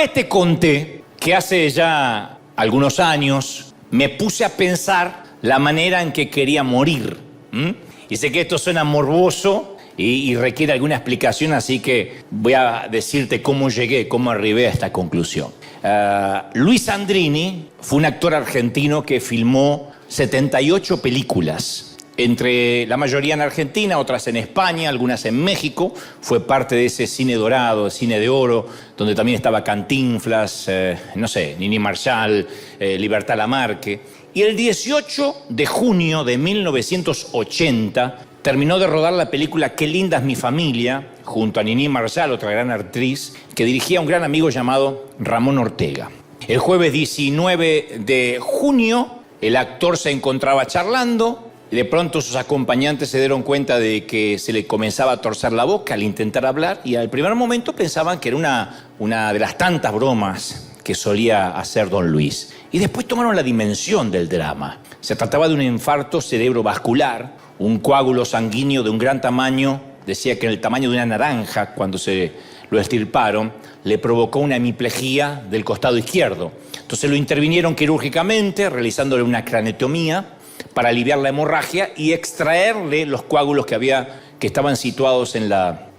vez te conté que hace ya algunos años me puse a pensar la manera en que quería morir. Y sé que esto suena morboso y requiere alguna explicación, así que voy a decirte cómo llegué, cómo arribé a esta conclusión. Luis Sandrini fue un actor argentino que filmó 78 películas. Entre la mayoría en Argentina, otras en España, algunas en México. Fue parte de ese cine dorado, cine de oro, donde también estaba Cantinflas, Nini Marshall, Libertad Lamarque. Y el 18 de junio de 1980 terminó de rodar la película Qué linda es mi familia, junto a Nini Marshall, otra gran actriz, que dirigía un gran amigo llamado Ramón Ortega. El jueves 19 de junio, el actor se encontraba charlando. Y de pronto sus acompañantes se dieron cuenta de que se le comenzaba a torcer la boca al intentar hablar y al primer momento pensaban que era una de las tantas bromas que solía hacer don Luis. Y después tomaron la dimensión del drama. Se trataba de un infarto cerebrovascular, un coágulo sanguíneo de un gran tamaño, decía que en el tamaño de una naranja cuando se lo extirparon, le provocó una hemiplegia del costado izquierdo. Entonces lo intervinieron quirúrgicamente, realizándole una craneotomía, para aliviar la hemorragia y extraerle los coágulos que estaban situados en la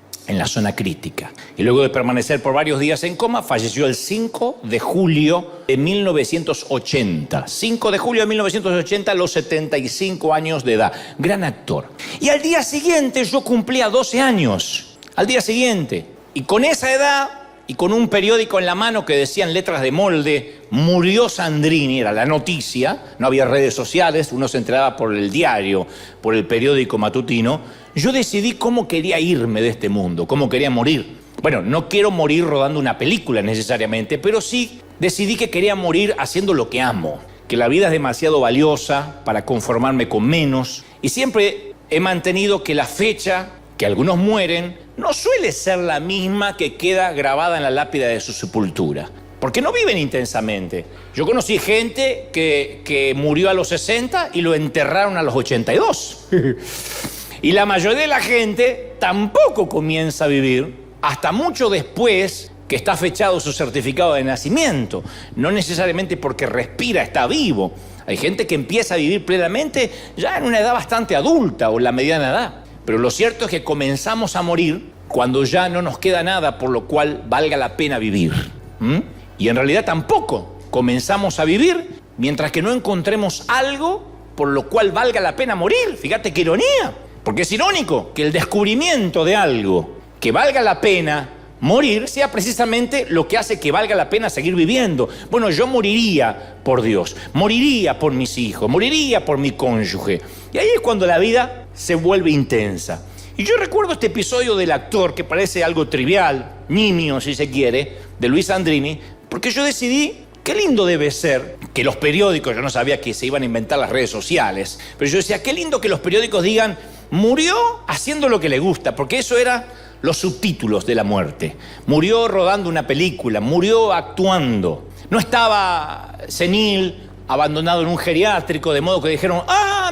zona crítica. Y luego de permanecer por varios días en coma, falleció el 5 de julio de 1980. 5 de julio de 1980, a los 75 años de edad. Gran actor. Y al día siguiente yo cumplía 12 años. Al día siguiente. Y con esa edad y con un periódico en la mano que decía en letras de molde, murió Sandrini, era la noticia, no había redes sociales, uno se enteraba por el diario, por el periódico matutino, yo decidí cómo quería irme de este mundo, cómo quería morir. Bueno, no quiero morir rodando una película necesariamente, pero sí decidí que quería morir haciendo lo que amo, que la vida es demasiado valiosa para conformarme con menos, y siempre he mantenido que la fecha que algunos mueren no suele ser la misma que queda grabada en la lápida de su sepultura. Porque no viven intensamente. Yo conocí gente que murió a los 60 y lo enterraron a los 82. Y la mayoría de la gente tampoco comienza a vivir hasta mucho después que está fechado su certificado de nacimiento. No necesariamente porque respira, está vivo. Hay gente que empieza a vivir plenamente ya en una edad bastante adulta o en la mediana edad. Pero lo cierto es que comenzamos a morir cuando ya no nos queda nada por lo cual valga la pena vivir. Y en realidad tampoco comenzamos a vivir mientras que no encontremos algo por lo cual valga la pena morir. Fíjate qué ironía, porque es irónico que el descubrimiento de algo que valga la pena morir sea precisamente lo que hace que valga la pena seguir viviendo. Bueno, yo moriría por Dios, moriría por mis hijos, moriría por mi cónyuge. Y ahí es cuando la vida se vuelve intensa. Y yo recuerdo este episodio del actor, que parece algo trivial, nimio si se quiere, de Luis Sandrini, porque yo decidí, qué lindo debe ser que los periódicos, yo no sabía que se iban a inventar las redes sociales, pero yo decía, qué lindo que los periódicos digan, murió haciendo lo que le gusta, porque eso era los subtítulos de la muerte. Murió rodando una película, murió actuando. No estaba senil, abandonado en un geriátrico, de modo que dijeron,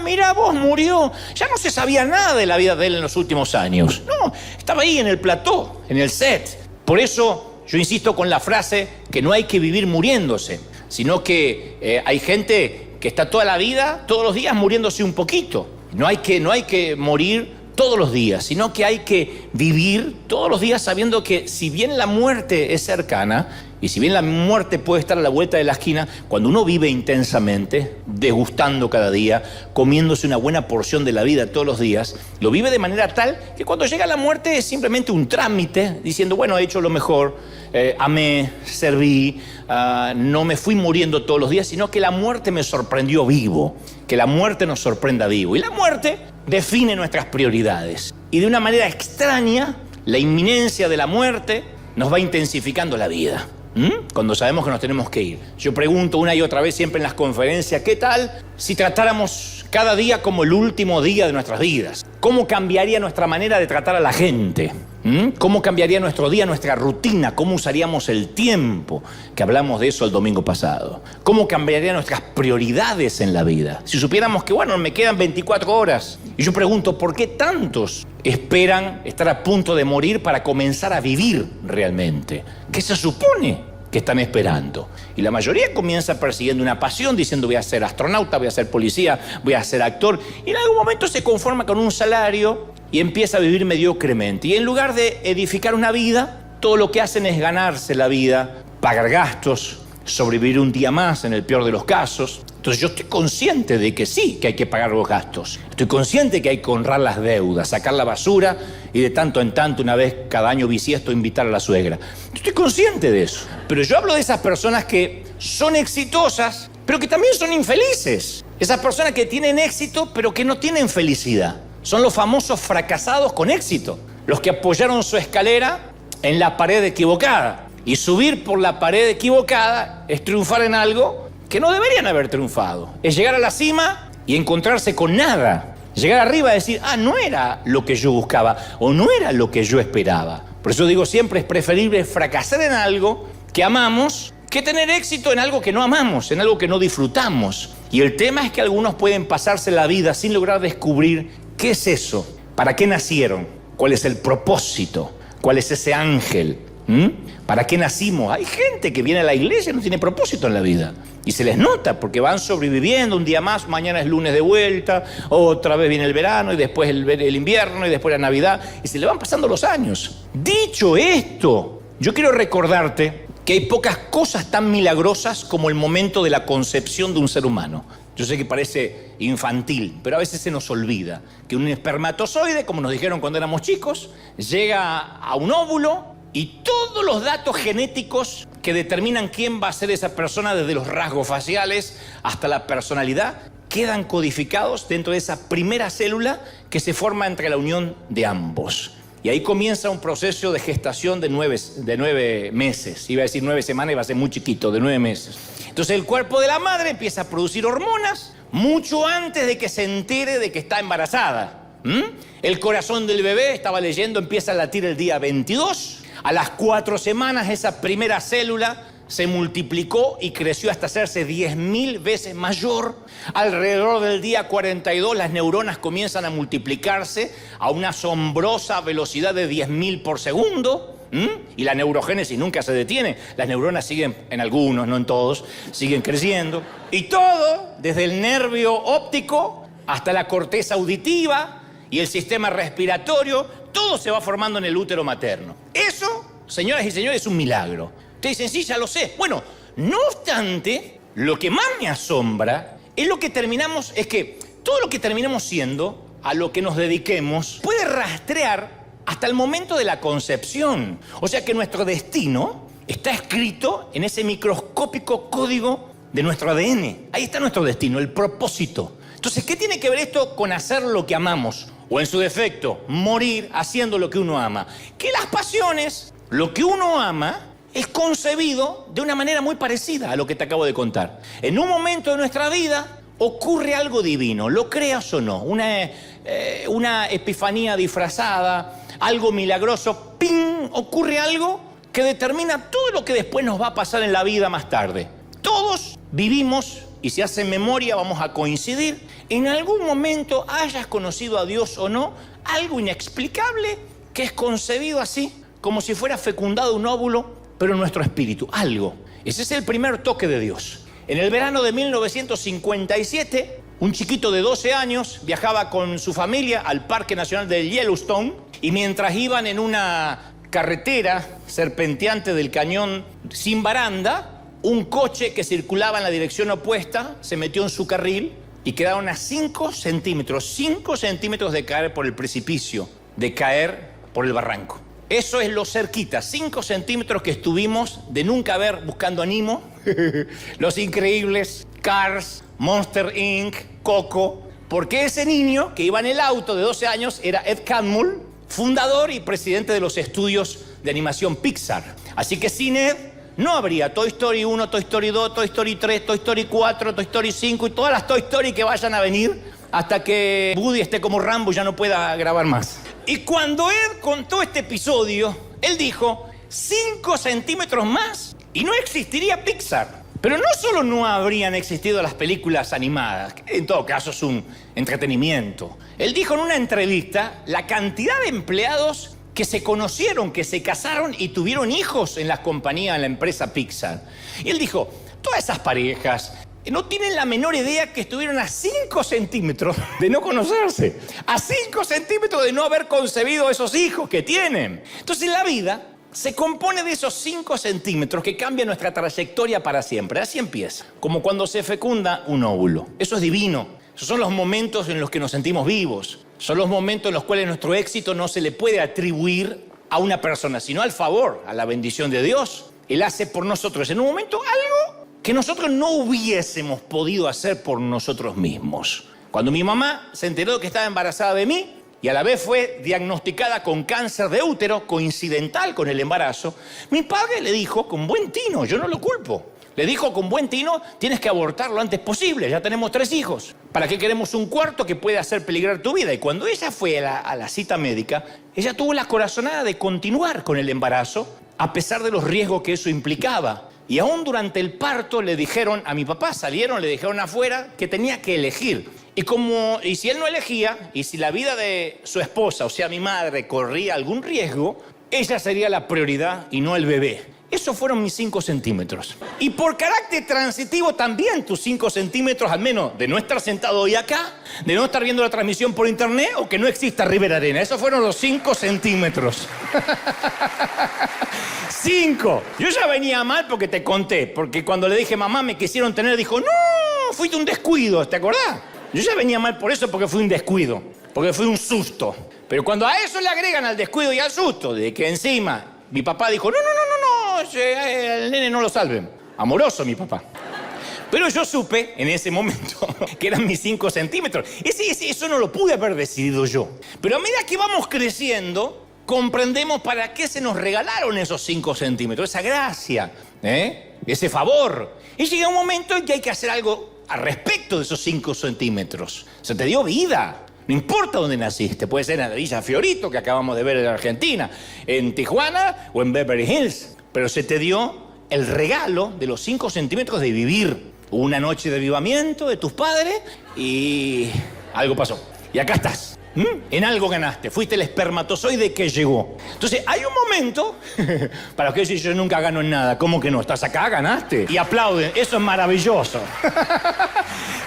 mira vos, murió. Ya no se sabía nada de la vida de él en los últimos años. No, estaba ahí en el plató, en el set. Por eso yo insisto con la frase que no hay que vivir muriéndose, sino que hay gente que está toda la vida, todos los días muriéndose un poquito. No hay que morir todos los días, sino que hay que vivir todos los días sabiendo que si bien la muerte es cercana y si bien la muerte puede estar a la vuelta de la esquina, cuando uno vive intensamente, degustando cada día, comiéndose una buena porción de la vida todos los días, lo vive de manera tal que cuando llega la muerte es simplemente un trámite, diciendo, bueno, he hecho lo mejor, amé, serví, no me fui muriendo todos los días, sino que la muerte me sorprendió vivo, que la muerte nos sorprenda vivo. Y la muerte define nuestras prioridades. Y de una manera extraña, la inminencia de la muerte nos va intensificando la vida. Cuando sabemos que nos tenemos que ir. Yo pregunto una y otra vez siempre en las conferencias, ¿qué tal si tratáramos cada día como el último día de nuestras vidas? ¿Cómo cambiaría nuestra manera de tratar a la gente? ¿Cómo cambiaría nuestro día, nuestra rutina? ¿Cómo usaríamos el tiempo? Que hablamos de eso el domingo pasado. ¿Cómo cambiarían nuestras prioridades en la vida? Si supiéramos que, bueno, me quedan 24 horas. Y yo pregunto, ¿por qué tantos esperan estar a punto de morir para comenzar a vivir realmente? ¿Qué se supone que están esperando. Y la mayoría comienza persiguiendo una pasión, diciendo voy a ser astronauta, voy a ser policía, voy a ser actor. Y en algún momento se conforma con un salario y empieza a vivir mediocremente. Y en lugar de edificar una vida, todo lo que hacen es ganarse la vida, pagar gastos, sobrevivir un día más en el peor de los casos. Entonces yo estoy consciente de que sí, que hay que pagar los gastos. Estoy consciente de que hay que honrar las deudas, sacar la basura y de tanto en tanto, una vez cada año bisiesto, invitar a la suegra. Estoy consciente de eso. Pero yo hablo de esas personas que son exitosas, pero que también son infelices. Esas personas que tienen éxito, pero que no tienen felicidad. Son los famosos fracasados con éxito. Los que apoyaron su escalera en la pared equivocada. Y subir por la pared equivocada es triunfar en algo que no deberían haber triunfado. Es llegar a la cima y encontrarse con nada. Llegar arriba y decir, no era lo que yo buscaba o no era lo que yo esperaba. Por eso digo siempre, es preferible fracasar en algo que amamos que tener éxito en algo que no amamos, en algo que no disfrutamos. Y el tema es que algunos pueden pasarse la vida sin lograr descubrir qué es eso, para qué nacieron, cuál es el propósito, cuál es ese ángel. ¿Para qué nacimos? Hay gente que viene a la iglesia y no tiene propósito en la vida. Y se les nota porque van sobreviviendo un día más, mañana es lunes de vuelta, otra vez viene el verano y después el invierno y después la Navidad. Y se le van pasando los años. Dicho esto, yo quiero recordarte que hay pocas cosas tan milagrosas como el momento de la concepción de un ser humano. Yo sé que parece infantil, pero a veces se nos olvida que un espermatozoide, como nos dijeron cuando éramos chicos, llega a un óvulo y todos los datos genéticos que determinan quién va a ser esa persona, desde los rasgos faciales hasta la personalidad, quedan codificados dentro de esa primera célula que se forma entre la unión de ambos. Y ahí comienza un proceso de gestación de 9 meses. Iba a decir 9 semanas, iba a ser muy chiquito, de 9 meses. Entonces el cuerpo de la madre empieza a producir hormonas mucho antes de que se entere de que está embarazada. El corazón del bebé, estaba leyendo, empieza a latir el día 22. A las 4 semanas esa primera célula se multiplicó y creció hasta hacerse 10.000 veces mayor. Alrededor del día 42 las neuronas comienzan a multiplicarse a una asombrosa velocidad de 10.000 por segundo. Y la neurogénesis nunca se detiene. Las neuronas siguen, en algunos, no en todos, siguen creciendo. Y todo, desde el nervio óptico hasta la corteza auditiva y el sistema respiratorio, todo se va formando en el útero materno. Eso, señoras y señores, es un milagro. Ustedes dicen, sí, ya lo sé. Bueno, no obstante, lo que más me asombra es que todo lo que terminamos siendo, a lo que nos dediquemos, puede rastrear hasta el momento de la concepción. O sea que nuestro destino está escrito en ese microscópico código de nuestro ADN. Ahí está nuestro destino, el propósito. Entonces, ¿qué tiene que ver esto con hacer lo que amamos? O en su defecto, morir haciendo lo que uno ama. Que las pasiones, lo que uno ama, es concebido de una manera muy parecida a lo que te acabo de contar. En un momento de nuestra vida ocurre algo divino, lo creas o no, una epifanía disfrazada, algo milagroso, ¡ping!, ocurre algo que determina todo lo que después nos va a pasar en la vida más tarde. Todos vivimos, y si hacen memoria vamos a coincidir, en algún momento, hayas conocido a Dios o no, algo inexplicable que es concebido así, como si fuera fecundado un óvulo, pero en nuestro espíritu, algo. Ese es el primer toque de Dios. En el verano de 1957, un chiquito de 12 años viajaba con su familia al Parque Nacional de Yellowstone y mientras iban en una carretera serpenteante del cañón sin baranda, un coche que circulaba en la dirección opuesta se metió en su carril y quedaron a 5 centímetros de caer por el precipicio, de caer por el barranco. Eso es lo cerquita, 5 centímetros que estuvimos de nunca ver Buscando a Nemo, Los Increíbles, Cars, Monster Inc., Coco, porque ese niño que iba en el auto de 12 años era Ed Catmull, fundador y presidente de los estudios de animación Pixar. Así que sin Ed no habría Toy Story 1, Toy Story 2, Toy Story 3, Toy Story 4, Toy Story 5 y todas las Toy Story que vayan a venir hasta que Woody esté como Rambo y ya no pueda grabar más. Y cuando Ed contó este episodio, él dijo 5 centímetros más y no existiría Pixar. Pero no solo no habrían existido las películas animadas, que en todo caso es un entretenimiento. Él dijo en una entrevista la cantidad de empleados que se conocieron, que se casaron y tuvieron hijos en la compañía, en la empresa Pixar. Y él dijo, todas esas parejas no tienen la menor idea que estuvieron a 5 centímetros de no conocerse, a 5 centímetros de no haber concebido esos hijos que tienen. Entonces la vida se compone de esos 5 centímetros que cambian nuestra trayectoria para siempre. Así empieza, como cuando se fecunda un óvulo. Eso es divino. Esos son los momentos en los que nos sentimos vivos. Son los momentos en los cuales nuestro éxito no se le puede atribuir a una persona, sino al favor, a la bendición de Dios. Él hace por nosotros en un momento algo que nosotros no hubiésemos podido hacer por nosotros mismos. Cuando mi mamá se enteró que estaba embarazada de mí y a la vez fue diagnosticada con cáncer de útero, coincidental con el embarazo, mi padre le dijo con buen tino, yo no lo culpo, le dijo con buen tino, tienes que abortar lo antes posible, ya tenemos 3 hijos. ¿Para qué queremos un cuarto que puede hacer peligrar tu vida? Y cuando ella fue a la cita médica, ella tuvo la corazonada de continuar con el embarazo, a pesar de los riesgos que eso implicaba. Y aún durante el parto le dijeron a mi papá, le dijeron afuera que tenía que elegir. Y si él no elegía, y si la vida de su esposa, o sea, mi madre, corría algún riesgo, ella sería la prioridad y no el bebé. Esos fueron mis 5 centímetros. Y por carácter transitivo también tus 5 centímetros, al menos de no estar sentado hoy acá, de no estar viendo la transmisión por internet o que no exista River Arena. Esos fueron los 5 centímetros. 5. Yo ya venía mal porque te conté, porque cuando le dije mamá me quisieron tener, dijo no, fuiste un descuido, ¿te acordás? Yo ya venía mal por eso porque fui un descuido, porque fui un susto. Pero cuando a eso le agregan al descuido y al susto, de que encima mi papá dijo no, el nene no lo salven. Amoroso mi papá. Pero yo supe en ese momento que eran mis 5 centímetros. Eso no lo pude haber decidido yo. Pero a medida que vamos creciendo, comprendemos para qué se nos regalaron esos 5 centímetros, esa gracia, ese favor. Y llega un momento en que hay que hacer algo al respecto de esos 5 centímetros. Se te dio vida. No importa dónde naciste, puede ser en la Villa Fiorito, que acabamos de ver en Argentina, en Tijuana o en Beverly Hills. Pero se te dio el regalo de los 5 centímetros de vivir. Una noche de avivamiento de tus padres y algo pasó. Y acá estás. En algo ganaste. Fuiste el espermatozoide que llegó. Entonces, hay un momento para que yo nunca gano en nada. ¿Cómo que no? Estás acá, ganaste. Y aplauden. Eso es maravilloso.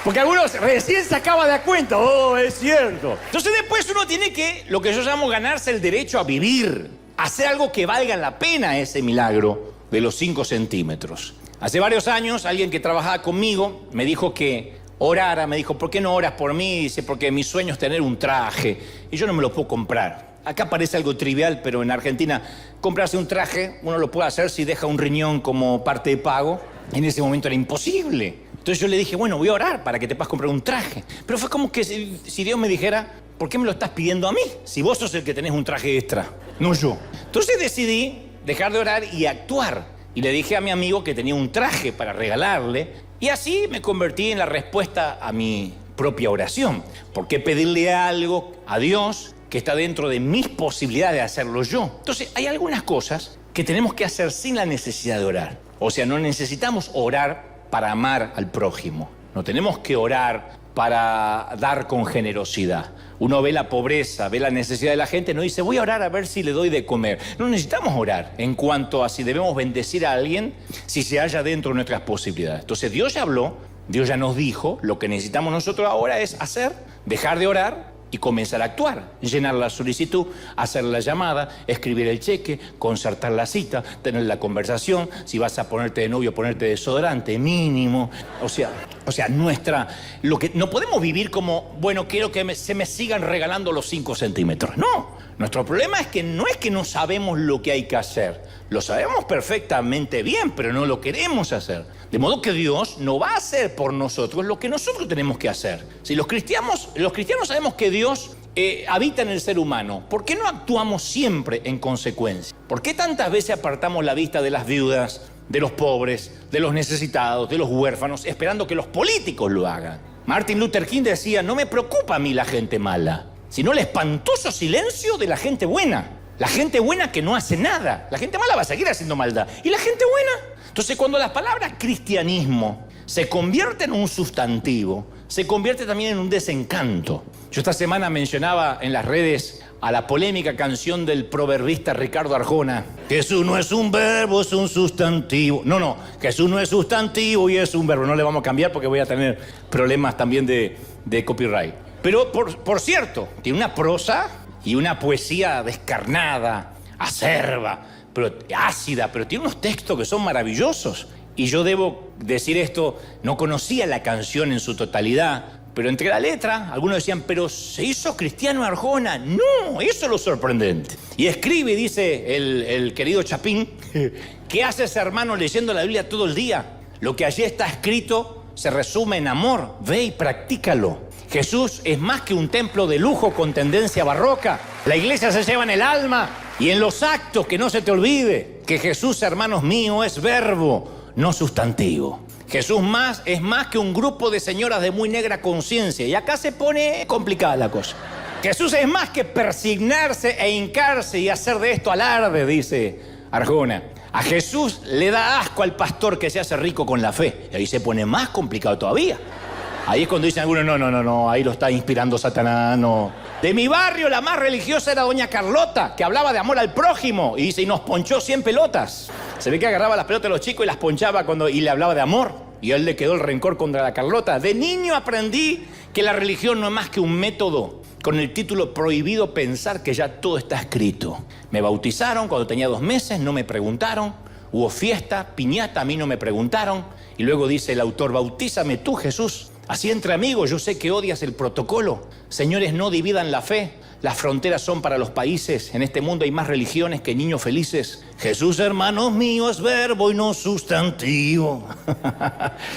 Porque algunos recién se acaba de dar cuenta. Oh, es cierto. Entonces, después uno tiene que, lo que yo llamo ganarse el derecho a vivir. Hacer algo que valga la pena ese milagro de los 5 centímetros. Hace varios años, alguien que trabajaba conmigo me dijo que orara, me dijo, ¿por qué no oras por mí? Dice, porque mi sueño es tener un traje y yo no me lo puedo comprar. Acá parece algo trivial, pero en Argentina comprarse un traje, uno lo puede hacer si deja un riñón como parte de pago. En ese momento era imposible. Entonces yo le dije, bueno, voy a orar para que te puedas comprar un traje. Pero fue como que si Dios me dijera, ¿por qué me lo estás pidiendo a mí? Si vos sos el que tenés un traje extra, no yo. Entonces decidí dejar de orar y actuar. Y le dije a mi amigo que tenía un traje para regalarle. Y así me convertí en la respuesta a mi propia oración. ¿Por qué pedirle algo a Dios que está dentro de mis posibilidades de hacerlo yo? Entonces, hay algunas cosas que tenemos que hacer sin la necesidad de orar. O sea, no necesitamos orar para amar al prójimo. No tenemos que orar para dar con generosidad. Uno ve la pobreza, ve la necesidad de la gente, no dice, voy a orar a ver si le doy de comer. No necesitamos orar en cuanto a si debemos bendecir a alguien, si se halla dentro de nuestras posibilidades. Entonces Dios ya habló, Dios ya nos dijo, lo que necesitamos nosotros ahora es hacer, dejar de orar y comenzar a actuar. Llenar la solicitud, hacer la llamada, escribir el cheque, concertar la cita, tener la conversación, si vas a ponerte de novio, ponerte desodorante mínimo. O sea, no podemos vivir como, bueno, quiero que se me sigan regalando los 5 centímetros. No, nuestro problema es que no sabemos lo que hay que hacer. Lo sabemos perfectamente bien, pero no lo queremos hacer. De modo que Dios no va a hacer por nosotros lo que nosotros tenemos que hacer. Si los cristianos sabemos que Dios habita en el ser humano, ¿por qué no actuamos siempre en consecuencia? ¿Por qué tantas veces apartamos la vista de las viudas, de los pobres, de los necesitados, de los huérfanos, esperando que los políticos lo hagan? Martin Luther King decía, no me preocupa a mí la gente mala, sino el espantoso silencio de la gente buena. La gente buena que no hace nada. La gente mala va a seguir haciendo maldad. ¿Y la gente buena? Entonces, cuando la palabra cristianismo se convierte en un sustantivo, se convierte también en un desencanto. Yo esta semana mencionaba en las redes a la polémica canción del proverbista Ricardo Arjona. Jesús no es un verbo, es un sustantivo. No, Jesús no es sustantivo y es un verbo. No le vamos a cambiar porque voy a tener problemas también de copyright. Pero, por cierto, tiene una prosa y una poesía descarnada, acerba, pero ácida, pero tiene unos textos que son maravillosos. Y yo debo decir esto, no conocía la canción en su totalidad, pero entre la letra, algunos decían, pero ¿se hizo cristiano Arjona? No, eso es lo sorprendente. Y escribe, y dice el querido Chapín, ¿qué haces, hermano, leyendo la Biblia todo el día? Lo que allí está escrito se resume en amor, ve y practícalo. Jesús es más que un templo de lujo con tendencia barroca. La iglesia se lleva en el alma y en los actos, que no se te olvide que Jesús, hermanos míos, es verbo, no sustantivo. Jesús es más que un grupo de señoras de muy negra conciencia. Y acá se pone complicada la cosa. Jesús es más que persignarse e hincarse y hacer de esto alarde, dice Arjona. A Jesús le da asco al pastor que se hace rico con la fe. Y ahí se pone más complicado todavía. Ahí es cuando dicen algunos, no, ahí lo está inspirando Satanás, no. De mi barrio, la más religiosa era doña Carlota, que hablaba de amor al prójimo. Y dice, y nos ponchó 100 pelotas. Se ve que agarraba las pelotas de los chicos y las ponchaba y le hablaba de amor. Y a él le quedó el rencor contra la Carlota. De niño aprendí que la religión no es más que un método con el título prohibido pensar que ya todo está escrito. Me bautizaron cuando tenía 2 meses, no me preguntaron. Hubo fiesta, piñata, a mí no me preguntaron. Y luego dice el autor, bautízame tú, Jesús. Así entre amigos, yo sé que odias el protocolo. Señores, no dividan la fe. Las fronteras son para los países. En este mundo hay más religiones que niños felices. Jesús, hermanos míos, es verbo y no sustantivo.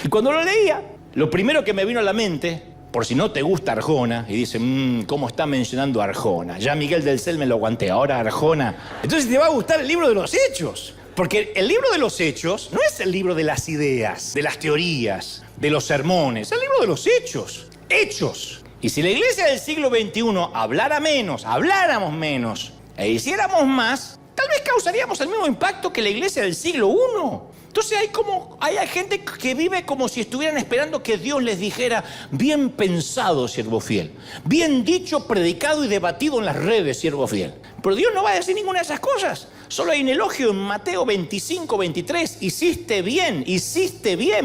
Y cuando lo leía, lo primero que me vino a la mente, por si no te gusta Arjona, y dice, ¿cómo está mencionando a Arjona? Ya Miguel del Cel me lo aguanté, ahora Arjona. Entonces te va a gustar el libro de los Hechos. Porque el libro de los Hechos no es el libro de las ideas, de las teorías, de los sermones. Es el libro de los hechos. Hechos. Y si la iglesia del siglo XXI habláramos menos e hiciéramos más, tal vez causaríamos el mismo impacto que la iglesia del siglo I. Entonces hay gente que vive como si estuvieran esperando que Dios les dijera, bien pensado, siervo fiel, bien dicho, predicado y debatido en las redes, siervo fiel. Pero Dios no va a decir ninguna de esas cosas. Solo hay un elogio en Mateo 25, 23. Hiciste bien,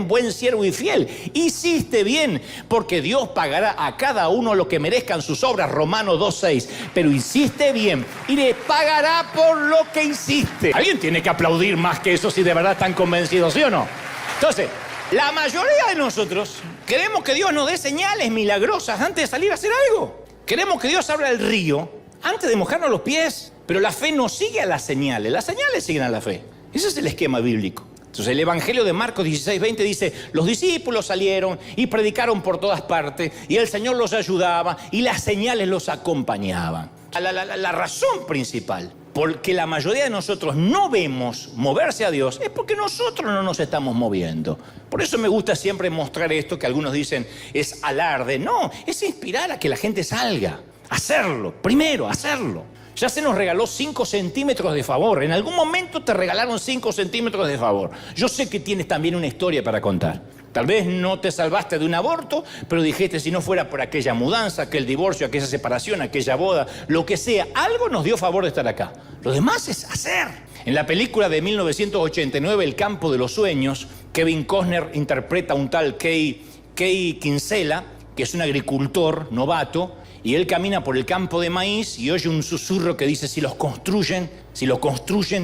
buen siervo y fiel. Hiciste bien, porque Dios pagará a cada uno lo que merezcan sus obras. Romanos 2:6. Pero hiciste bien y le pagará por lo que hiciste. Alguien tiene que aplaudir más que eso si de verdad están convencidos, ¿sí o no? Entonces, la mayoría de nosotros queremos que Dios nos dé señales milagrosas antes de salir a hacer algo. Queremos que Dios abra el río antes de mojarnos los pies. Pero la fe no sigue a las señales siguen a la fe. Ese es el esquema bíblico. Entonces el Evangelio de Marcos 16:20 dice, los discípulos salieron y predicaron por todas partes, y el Señor los ayudaba, y las señales los acompañaban. La razón principal por que la mayoría de nosotros no vemos moverse a Dios es porque nosotros no nos estamos moviendo. Por eso me gusta siempre mostrar esto que algunos dicen es alarde. No, es inspirar a que la gente salga. Hacerlo, primero, hacerlo. Ya se nos regaló 5 centímetros de favor. En algún momento te regalaron 5 centímetros de favor. Yo sé que tienes también una historia para contar. Tal vez no te salvaste de un aborto, pero dijiste, si no fuera por aquella mudanza, aquel divorcio, aquella separación, aquella boda, lo que sea, algo nos dio favor de estar acá. Lo demás es hacer. En la película de 1989, El campo de los sueños, Kevin Costner interpreta a un tal Kay Kinsella, que es un agricultor novato, y él camina por el campo de maíz y oye un susurro que dice, si lo construyen,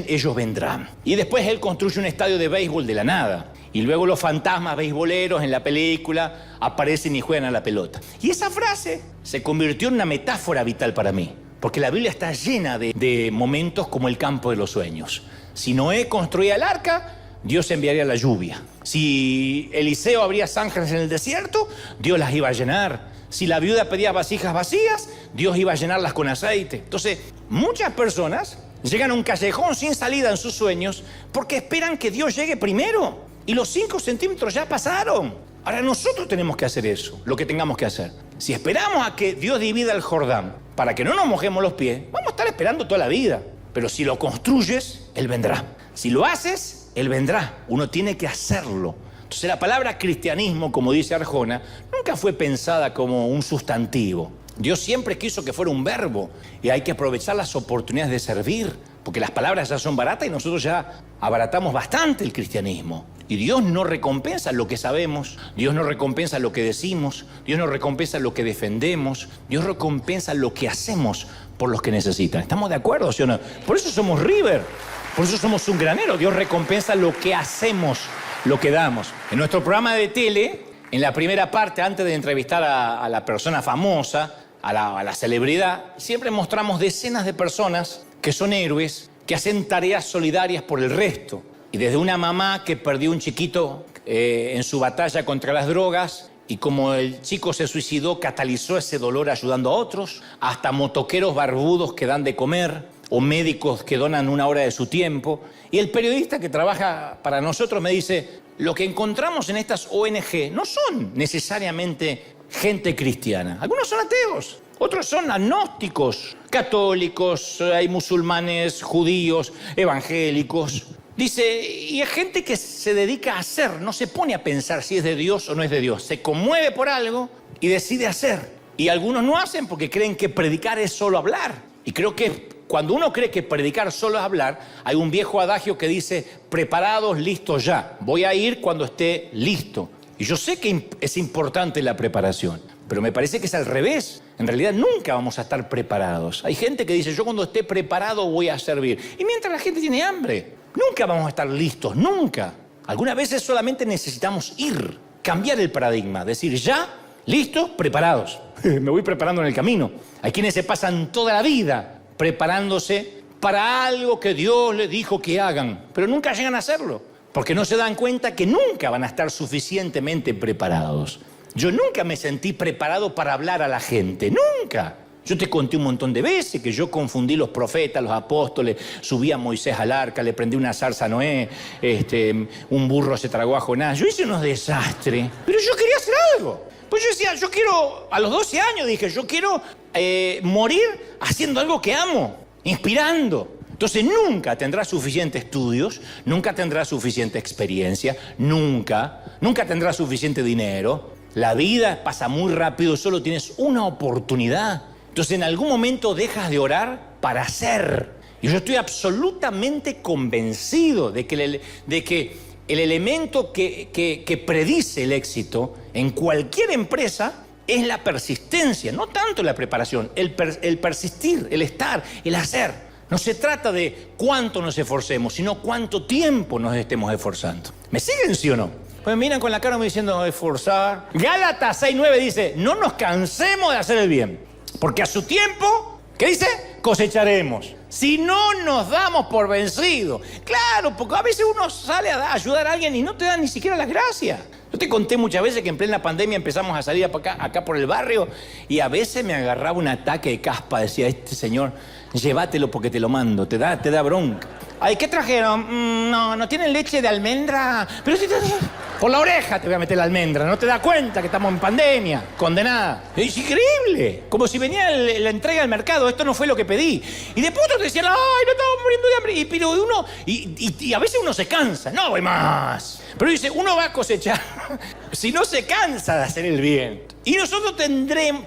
ellos vendrán. Y después él construye un estadio de béisbol de la nada. Y luego los fantasmas beisboleros en la película aparecen y juegan a la pelota. Y esa frase se convirtió en una metáfora vital para mí. Porque la Biblia está llena de momentos como el campo de los sueños. Si Noé construía el arca, Dios enviaría la lluvia. Si Eliseo abría zanjas en el desierto, Dios las iba a llenar. Si la viuda pedía vasijas vacías, Dios iba a llenarlas con aceite. Entonces, muchas personas llegan a un callejón sin salida en sus sueños porque esperan que Dios llegue primero. Y los 5 centímetros ya pasaron. Ahora nosotros tenemos que hacer eso, lo que tengamos que hacer. Si esperamos a que Dios divida el Jordán para que no nos mojemos los pies, vamos a estar esperando toda la vida. Pero si lo construyes, Él vendrá. Si lo haces, Él vendrá. Uno tiene que hacerlo. Entonces la palabra cristianismo, como dice Arjona, no nunca fue pensada como un sustantivo. Dios siempre quiso que fuera un verbo y hay que aprovechar las oportunidades de servir, porque las palabras ya son baratas y nosotros ya abaratamos bastante el cristianismo. Y Dios no recompensa lo que sabemos, Dios no recompensa lo que decimos, Dios no recompensa lo que defendemos, Dios recompensa lo que hacemos por los que necesitan. ¿Estamos de acuerdo, sí o no? Por eso somos River, por eso somos un granero. Dios recompensa lo que hacemos, lo que damos. En nuestro programa de tele, en la primera parte, antes de entrevistar a la persona famosa, a la celebridad, siempre mostramos decenas de personas que son héroes, que hacen tareas solidarias por el resto. Y desde una mamá que perdió un chiquito en su batalla contra las drogas, y como el chico se suicidó, catalizó ese dolor ayudando a otros, hasta motoqueros barbudos que dan de comer, o médicos que donan una hora de su tiempo. Y el periodista que trabaja para nosotros me dice, lo que encontramos en estas ONG no son necesariamente gente cristiana. Algunos son ateos, otros son agnósticos, católicos, hay musulmanes, judíos, evangélicos. Dice, y hay gente que se dedica a hacer, no se pone a pensar si es de Dios o no es de Dios. Se conmueve por algo y decide hacer. Y algunos no hacen porque creen que predicar es solo hablar. Y creo que cuando uno cree que predicar solo es hablar, hay un viejo adagio que dice, preparados, listos ya. Voy a ir cuando esté listo. Y yo sé que es importante la preparación, pero me parece que es al revés. En realidad nunca vamos a estar preparados. Hay gente que dice, yo cuando esté preparado voy a servir. Y mientras la gente tiene hambre, nunca vamos a estar listos, nunca. Algunas veces solamente necesitamos ir, cambiar el paradigma, decir ya, listos, preparados. Me voy preparando en el camino. Hay quienes se pasan toda la vida preparándose para algo que Dios les dijo que hagan, pero nunca llegan a hacerlo, porque no se dan cuenta que nunca van a estar suficientemente preparados. Yo nunca me sentí preparado para hablar a la gente, nunca. Yo te conté un montón de veces que yo confundí los profetas, los apóstoles, subí a Moisés al arca, le prendí una zarza a Noé, un burro se tragó a Jonás. Yo hice unos desastres, pero yo quería hacer algo. Pues yo decía, yo quiero, a los 12 años dije, yo quiero morir haciendo algo que amo, inspirando. Entonces nunca tendrás suficientes estudios, nunca tendrás suficiente experiencia, nunca tendrás suficiente dinero. La vida pasa muy rápido, solo tienes una oportunidad. Entonces en algún momento dejas de orar para hacer. Y yo estoy absolutamente convencido de que el elemento que predice el éxito en cualquier empresa es la persistencia, no tanto la preparación, el persistir, el estar, el hacer. No se trata de cuánto nos esforcemos, sino cuánto tiempo nos estemos esforzando. ¿Me siguen, sí o no? Pues me miran con la cara me diciendo esforzar. Gálatas 6:9 dice, no nos cansemos de hacer el bien, porque a su tiempo, ¿qué dice? Cosecharemos. Si no nos damos por vencidos. Claro, porque a veces uno sale a ayudar a alguien y no te dan ni siquiera las gracias. Yo te conté muchas veces que en plena pandemia empezamos a salir acá por el barrio y a veces me agarraba un ataque de caspa. Decía, este señor, llévatelo porque te lo mando, te da bronca. Ay, ¿qué trajeron? No tienen leche de almendra. Pero si por la oreja te voy a meter la almendra, no te das cuenta que estamos en pandemia, condenada. Es increíble, como si venía la entrega al mercado, esto no fue lo que pedí. Y después otros te decían, ay, no estamos muriendo de hambre. Y a veces uno se cansa, no voy más. Pero dice, uno va a cosechar si no se cansa de hacer el bien. Y nosotros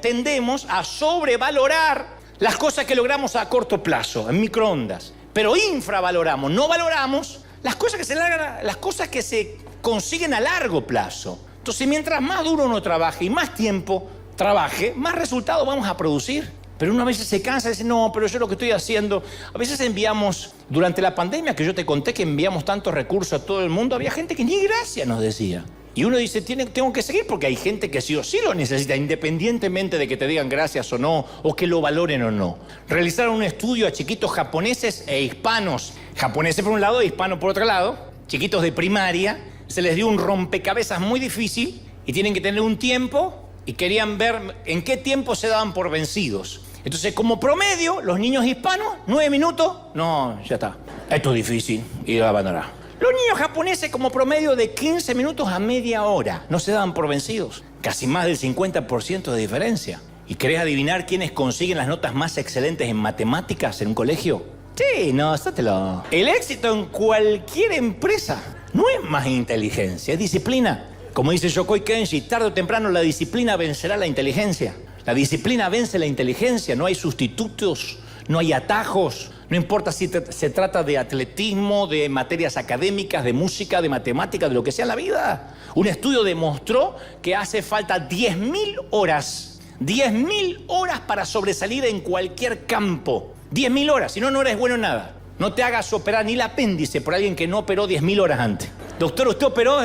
tendemos a sobrevalorar las cosas que logramos a corto plazo, en microondas. Pero infravaloramos, no valoramos las cosas que se consiguen a largo plazo. Entonces, mientras más duro uno trabaje y más tiempo trabaje, más resultados vamos a producir. Pero uno a veces se cansa y dice, no, pero yo lo que estoy haciendo... A veces enviamos, durante la pandemia, que yo te conté que enviamos tantos recursos a todo el mundo, había gente que ni gracias nos decía. Y uno dice, tengo que seguir porque hay gente que sí o sí lo necesita, independientemente de que te digan gracias o no, o que lo valoren o no. Realizaron un estudio a chiquitos japoneses e hispanos. Japoneses por un lado e hispanos por otro lado. Chiquitos de primaria. Se les dio un rompecabezas muy difícil y tienen que tener un tiempo y querían ver en qué tiempo se daban por vencidos. Entonces, como promedio, los niños hispanos, 9 minutos, no, ya está. Esto es difícil y lo abandonará. Los niños japoneses, como promedio de 15 minutos a media hora, no se daban por vencidos. Casi más del 50% de diferencia. ¿Y querés adivinar quiénes consiguen las notas más excelentes en matemáticas en un colegio? Sí, no, sátelo. El éxito en cualquier empresa no es más inteligencia, es disciplina. Como dice Yokoi Kenji, tarde o temprano la disciplina vencerá la inteligencia. La disciplina vence la inteligencia, no hay sustitutos, no hay atajos. No importa si se trata de atletismo, de materias académicas, de música, de matemáticas, de lo que sea en la vida. Un estudio demostró que hace falta 10.000 horas. 10.000 horas para sobresalir en cualquier campo. 10.000 horas, si no, no eres bueno en nada. No te hagas operar ni el apéndice por alguien que no operó 10.000 horas antes. Doctor, ¿usted operó?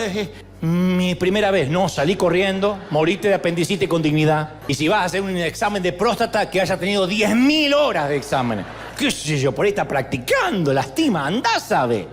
Mi primera vez. No, salí corriendo, moriste de apendicitis con dignidad. Y si vas a hacer un examen de próstata, que haya tenido 10.000 horas de exámenes. ¿Qué sé yo? Por ahí está practicando, lastima, andá, sabe.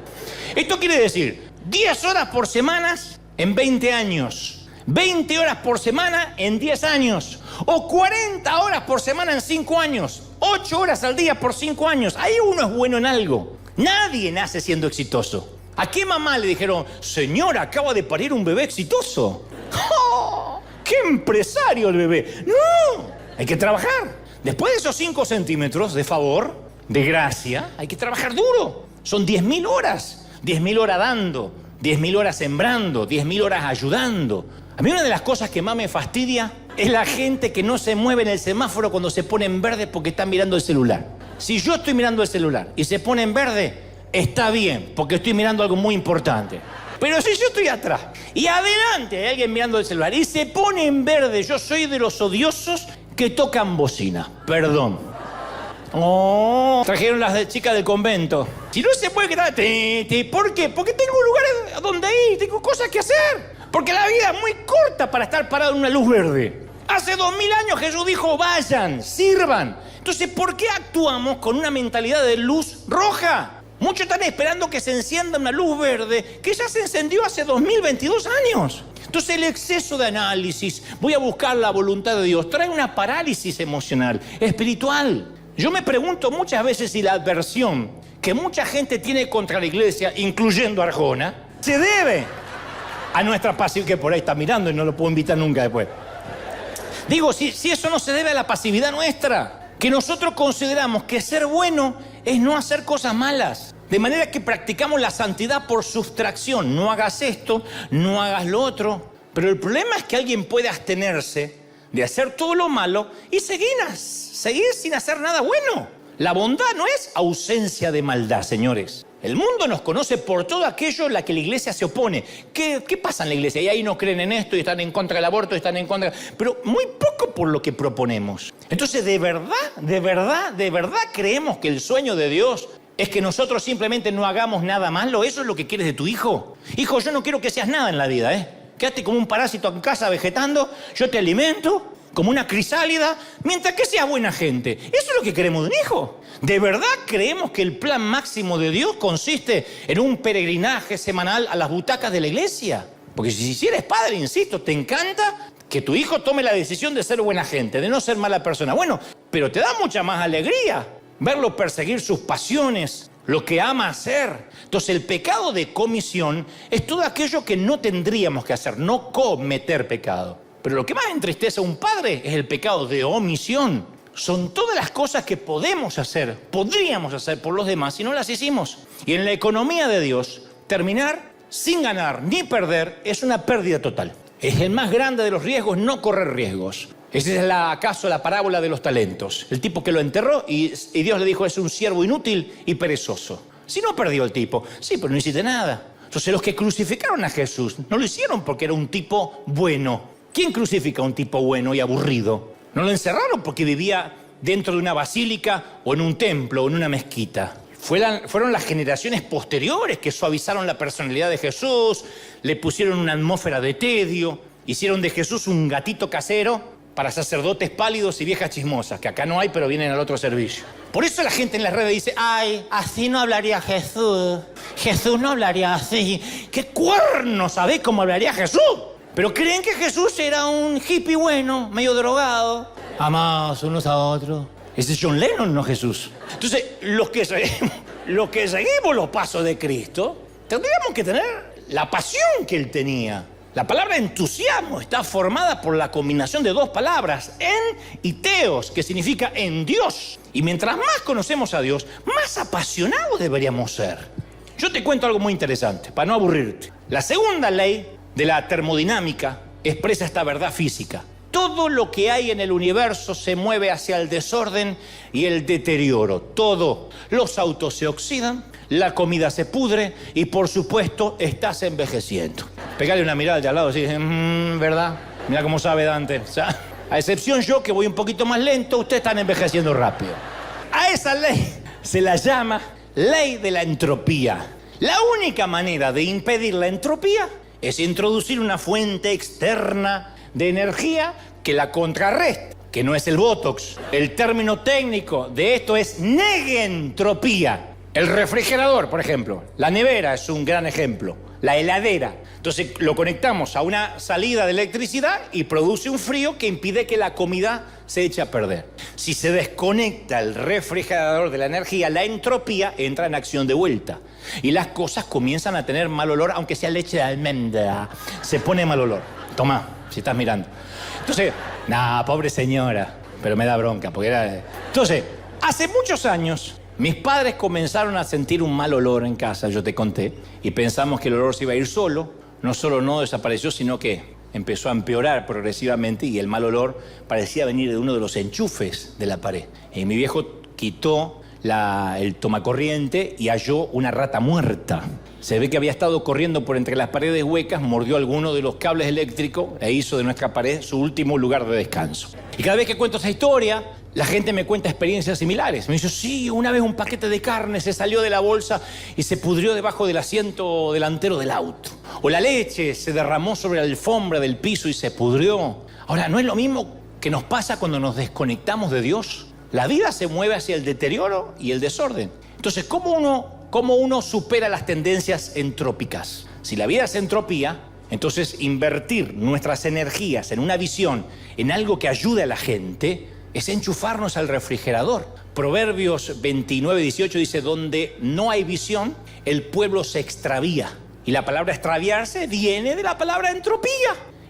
Esto quiere decir 10 horas por semana en 20 años. 20 horas por semana en 10 años. O 40 horas por semana en 5 años. 8 horas al día por 5 años. Ahí uno es bueno en algo. Nadie nace siendo exitoso. ¿A qué mamá le dijeron, señora, acaba de parir un bebé exitoso? ¡Oh! ¡Qué empresario el bebé! ¡No! Hay que trabajar. Después de esos 5 centímetros, de favor, de gracia, hay que trabajar duro. Son 10.000 horas. 10.000 horas dando, 10.000 horas sembrando, 10.000 horas ayudando. A mí una de las cosas que más me fastidia es la gente que no se mueve en el semáforo cuando se pone en verde porque está mirando el celular. Si yo estoy mirando el celular y se pone en verde, está bien, porque estoy mirando algo muy importante. Pero si yo estoy atrás y adelante hay alguien mirando el celular y se pone en verde, yo soy de los odiosos que tocan bocina. Perdón. Oh, trajeron las chicas del convento. Si no se puede quedar... ¿Por qué? Porque tengo lugares donde ir, tengo cosas que hacer. Porque la vida es muy corta para estar parado en una luz verde. Hace 2000 años Jesús dijo, vayan, sirvan. Entonces, ¿por qué actuamos con una mentalidad de luz roja? Muchos están esperando que se encienda una luz verde que ya se encendió hace 2022 años. Entonces el exceso de análisis, voy a buscar la voluntad de Dios, trae una parálisis emocional, espiritual. Yo me pregunto muchas veces si la adversión que mucha gente tiene contra la iglesia, incluyendo a Arjona, se debe a nuestra pasividad, que por ahí está mirando y no lo puedo invitar nunca después. Digo, si eso no se debe a la pasividad nuestra, que nosotros consideramos que ser bueno es no hacer cosas malas. De manera que practicamos la santidad por sustracción. No hagas esto, no hagas lo otro. Pero el problema es que alguien puede abstenerse de hacer todo lo malo y seguir sin hacer nada bueno. La bondad no es ausencia de maldad, señores. El mundo nos conoce por todo aquello en la que la iglesia se opone. ¿Qué pasa en la iglesia? Y ahí no creen en esto y están en contra del aborto, y están en contra... Pero muy poco por lo que proponemos. Entonces, ¿de verdad creemos que el sueño de Dios es que nosotros simplemente no hagamos nada malo? ¿Eso es lo que quieres de tu hijo? Hijo, yo no quiero que seas nada en la vida, ¿eh? Quédate como un parásito en casa vegetando, yo te alimento como una crisálida, mientras que seas buena gente. Eso es lo que queremos de un hijo. ¿De verdad creemos que el plan máximo de Dios consiste en un peregrinaje semanal a las butacas de la iglesia? Porque si eres padre, insisto, te encanta que tu hijo tome la decisión de ser buena gente, de no ser mala persona. Bueno, pero te da mucha más alegría verlo perseguir sus pasiones, lo que ama hacer. Entonces el pecado de comisión es todo aquello que no tendríamos que hacer, no cometer pecado. Pero lo que más entristece a un padre es el pecado de omisión. Son todas las cosas que podríamos hacer por los demás si no las hicimos. Y en la economía de Dios, terminar sin ganar ni perder es una pérdida total. Es el más grande de los riesgos no correr riesgos. Esa es acaso la parábola de los talentos. El tipo que lo enterró y Dios le dijo, es un siervo inútil y perezoso. Si no perdió el tipo, sí, pero no hiciste nada. Entonces los que crucificaron a Jesús no lo hicieron porque era un tipo bueno. ¿Quién crucifica a un tipo bueno y aburrido? No lo encerraron porque vivía dentro de una basílica o en un templo o en una mezquita. Fueron las generaciones posteriores que suavizaron la personalidad de Jesús, le pusieron una atmósfera de tedio, hicieron de Jesús un gatito casero para sacerdotes pálidos y viejas chismosas, que acá no hay, pero vienen al otro servicio. Por eso la gente en las redes dice, ay, así no hablaría Jesús. Jesús no hablaría así. ¿Qué cuerno sabés cómo hablaría Jesús? Pero creen que Jesús era un hippie bueno, medio drogado. Amados unos a otros. Ese es John Lennon, no Jesús. Entonces, los que seguimos los pasos de Cristo, tendríamos que tener la pasión que Él tenía. La palabra entusiasmo está formada por la combinación de dos palabras, en y teos, que significa en Dios. Y mientras más conocemos a Dios, más apasionados deberíamos ser. Yo te cuento algo muy interesante, para no aburrirte. La segunda ley de la termodinámica expresa esta verdad física. Todo lo que hay en el universo se mueve hacia el desorden y el deterioro. Todo. Los autos se oxidan, la comida se pudre y, por supuesto, estás envejeciendo. Pegale una mirada al de al lado y decís, ¿verdad? Mira cómo sabe Dante. O sea, a excepción yo, que voy un poquito más lento, ustedes están envejeciendo rápido. A esa ley se la llama ley de la entropía. La única manera de impedir la entropía es introducir una fuente externa de energía que la contrarreste, que no es el Botox. El término técnico de esto es negentropía. El refrigerador, por ejemplo, la nevera es un gran ejemplo, la heladera. Entonces lo conectamos a una salida de electricidad y produce un frío que impide que la comida se eche a perder. Si se desconecta el refrigerador de la energía, la entropía entra en acción de vuelta. Y las cosas comienzan a tener mal olor, aunque sea leche de almendra. Se pone mal olor. Tomá, si estás mirando. Entonces, pobre señora, pero me da bronca, porque era... Entonces, hace muchos años, mis padres comenzaron a sentir un mal olor en casa, yo te conté, y pensamos que el olor se iba a ir solo. No solo no desapareció, sino que empezó a empeorar progresivamente y el mal olor parecía venir de uno de los enchufes de la pared. Y mi viejo quitó el tomacorriente y halló una rata muerta. Se ve que había estado corriendo por entre las paredes huecas, mordió alguno de los cables eléctricos e hizo de nuestra pared su último lugar de descanso. Y cada vez que cuento esa historia, la gente me cuenta experiencias similares. Me dice, sí, una vez un paquete de carne se salió de la bolsa y se pudrió debajo del asiento delantero del auto. O la leche se derramó sobre la alfombra del piso y se pudrió. Ahora, ¿no es lo mismo que nos pasa cuando nos desconectamos de Dios? La vida se mueve hacia el deterioro y el desorden. Entonces, ¿cómo uno supera las tendencias entrópicas? Si la vida es entropía, entonces invertir nuestras energías en una visión, en algo que ayude a la gente, es enchufarnos al refrigerador. Proverbios 29:18 dice, donde no hay visión, el pueblo se extravía. Y la palabra extraviarse viene de la palabra entropía.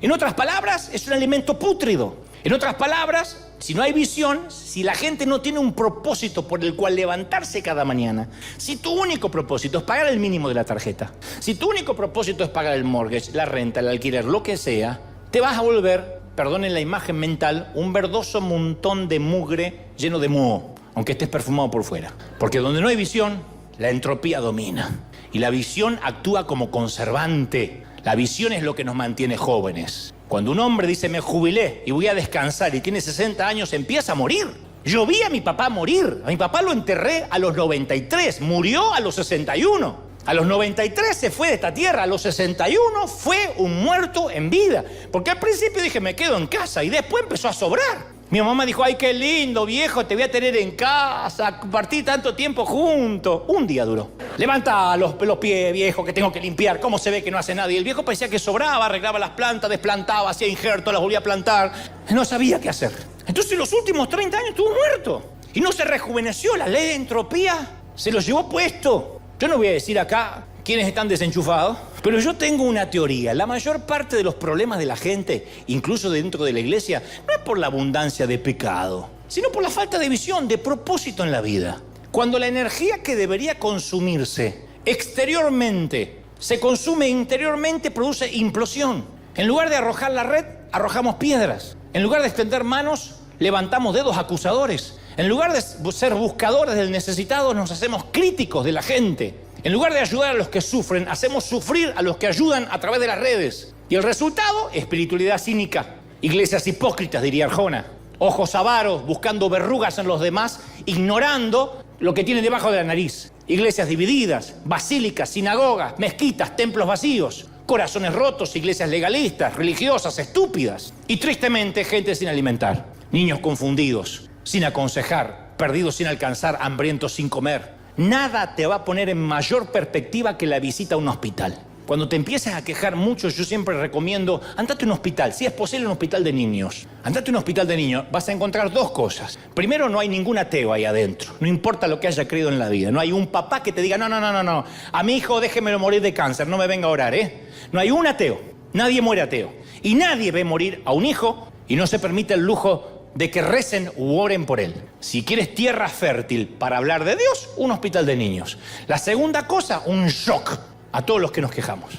En otras palabras, es un alimento pútrido. En otras palabras, si no hay visión, si la gente no tiene un propósito por el cual levantarse cada mañana, si tu único propósito es pagar el mínimo de la tarjeta, si tu único propósito es pagar el mortgage, la renta, el alquiler, lo que sea, te vas a volver, perdonen la imagen mental, un verdoso montón de mugre lleno de moho, aunque estés perfumado por fuera. Porque donde no hay visión, la entropía domina. Y la visión actúa como conservante. La visión es lo que nos mantiene jóvenes. Cuando un hombre dice, me jubilé y voy a descansar y tiene 60 años, empieza a morir. Yo vi a mi papá morir. A mi papá lo enterré a los 93, murió a los 61. A los 93 se fue de esta tierra, a los 61 fue un muerto en vida. Porque al principio dije, me quedo en casa y después empezó a sobrar. Mi mamá dijo, ay, qué lindo, viejo, te voy a tener en casa, compartir tanto tiempo juntos. Un día duró. Levanta los pies, viejo, que tengo que limpiar. ¿Cómo se ve que no hace nada? Y el viejo parecía que sobraba, arreglaba las plantas, desplantaba, hacía injertos, las volvía a plantar. No sabía qué hacer. Entonces los últimos 30 años estuvo muerto. Y no se rejuveneció. La ley de entropía se los llevó puesto. Yo no voy a decir acá quiénes están desenchufados, pero yo tengo una teoría. La mayor parte de los problemas de la gente, incluso dentro de la iglesia, no es por la abundancia de pecado, sino por la falta de visión, de propósito en la vida. Cuando la energía que debería consumirse exteriormente se consume interiormente, produce implosión. En lugar de arrojar la red, arrojamos piedras. En lugar de extender manos, levantamos dedos acusadores. En lugar de ser buscadores del necesitado, nos hacemos críticos de la gente. En lugar de ayudar a los que sufren, hacemos sufrir a los que ayudan a través de las redes. Y el resultado, espiritualidad cínica. Iglesias hipócritas, diría Arjona. Ojos avaros, buscando verrugas en los demás, ignorando lo que tienen debajo de la nariz. Iglesias divididas, basílicas, sinagogas, mezquitas, templos vacíos. Corazones rotos, iglesias legalistas, religiosas, estúpidas. Y tristemente, gente sin alimentar. Niños confundidos, sin aconsejar, perdidos sin alcanzar, hambrientos sin comer. Nada te va a poner en mayor perspectiva que la visita a un hospital. Cuando te empieces a quejar mucho, yo siempre recomiendo, andate a un hospital, si es posible un hospital de niños. Andate a un hospital de niños, vas a encontrar dos cosas. Primero, no hay ningún ateo ahí adentro, no importa lo que haya creído en la vida. No hay un papá que te diga, no, a mi hijo déjemelo morir de cáncer, no me venga a orar, ¿eh? No hay un ateo, nadie muere ateo. Y nadie ve morir a un hijo y no se permite el lujo de que recen u oren por él. Si quieres tierra fértil para hablar de Dios, un hospital de niños. La segunda cosa, un shock a todos los que nos quejamos.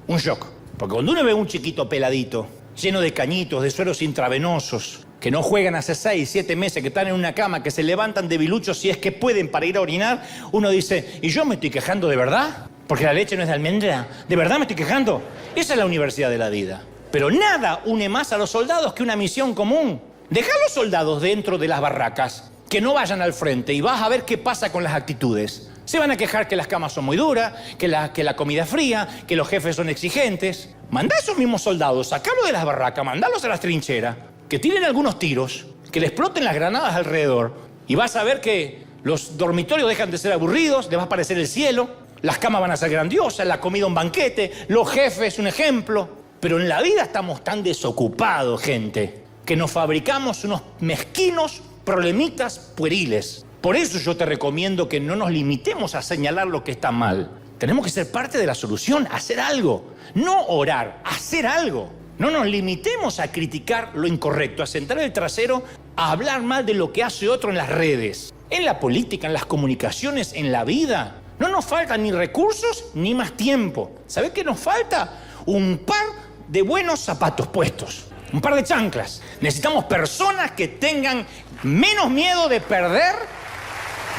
Un shock. Porque cuando uno ve a un chiquito peladito, lleno de cañitos, de sueros intravenosos, que no juegan hace 6, 7 meses, que están en una cama, que se levantan debiluchos si es que pueden para ir a orinar, uno dice, ¿y yo me estoy quejando de verdad? Porque la leche no es de almendra. ¿De verdad me estoy quejando? Esa es la universidad de la vida. Pero nada une más a los soldados que una misión común. Deja a los soldados dentro de las barracas, que no vayan al frente y vas a ver qué pasa con las actitudes. Se van a quejar que las camas son muy duras, que la comida es fría, que los jefes son exigentes. Mandá a esos mismos soldados, sacarlos de las barracas, mandalos a las trincheras, que tiren algunos tiros, que le exploten las granadas alrededor. Y vas a ver que los dormitorios dejan de ser aburridos, les va a aparecer el cielo, las camas van a ser grandiosas, la comida un banquete, los jefes un ejemplo. Pero en la vida estamos tan desocupados, gente, que nos fabricamos unos mezquinos problemitas pueriles. Por eso yo te recomiendo que no nos limitemos a señalar lo que está mal. Tenemos que ser parte de la solución, hacer algo. No orar, hacer algo. No nos limitemos a criticar lo incorrecto, a sentar el trasero, a hablar mal de lo que hace otro en las redes, en la política, en las comunicaciones, en la vida. No nos faltan ni recursos ni más tiempo. ¿Sabés qué nos falta? Un par de buenos zapatos puestos. Un par de chanclas. Necesitamos personas que tengan menos miedo de perder,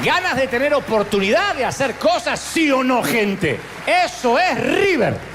ganas de tener oportunidad de hacer cosas, sí o no, gente. Eso es River.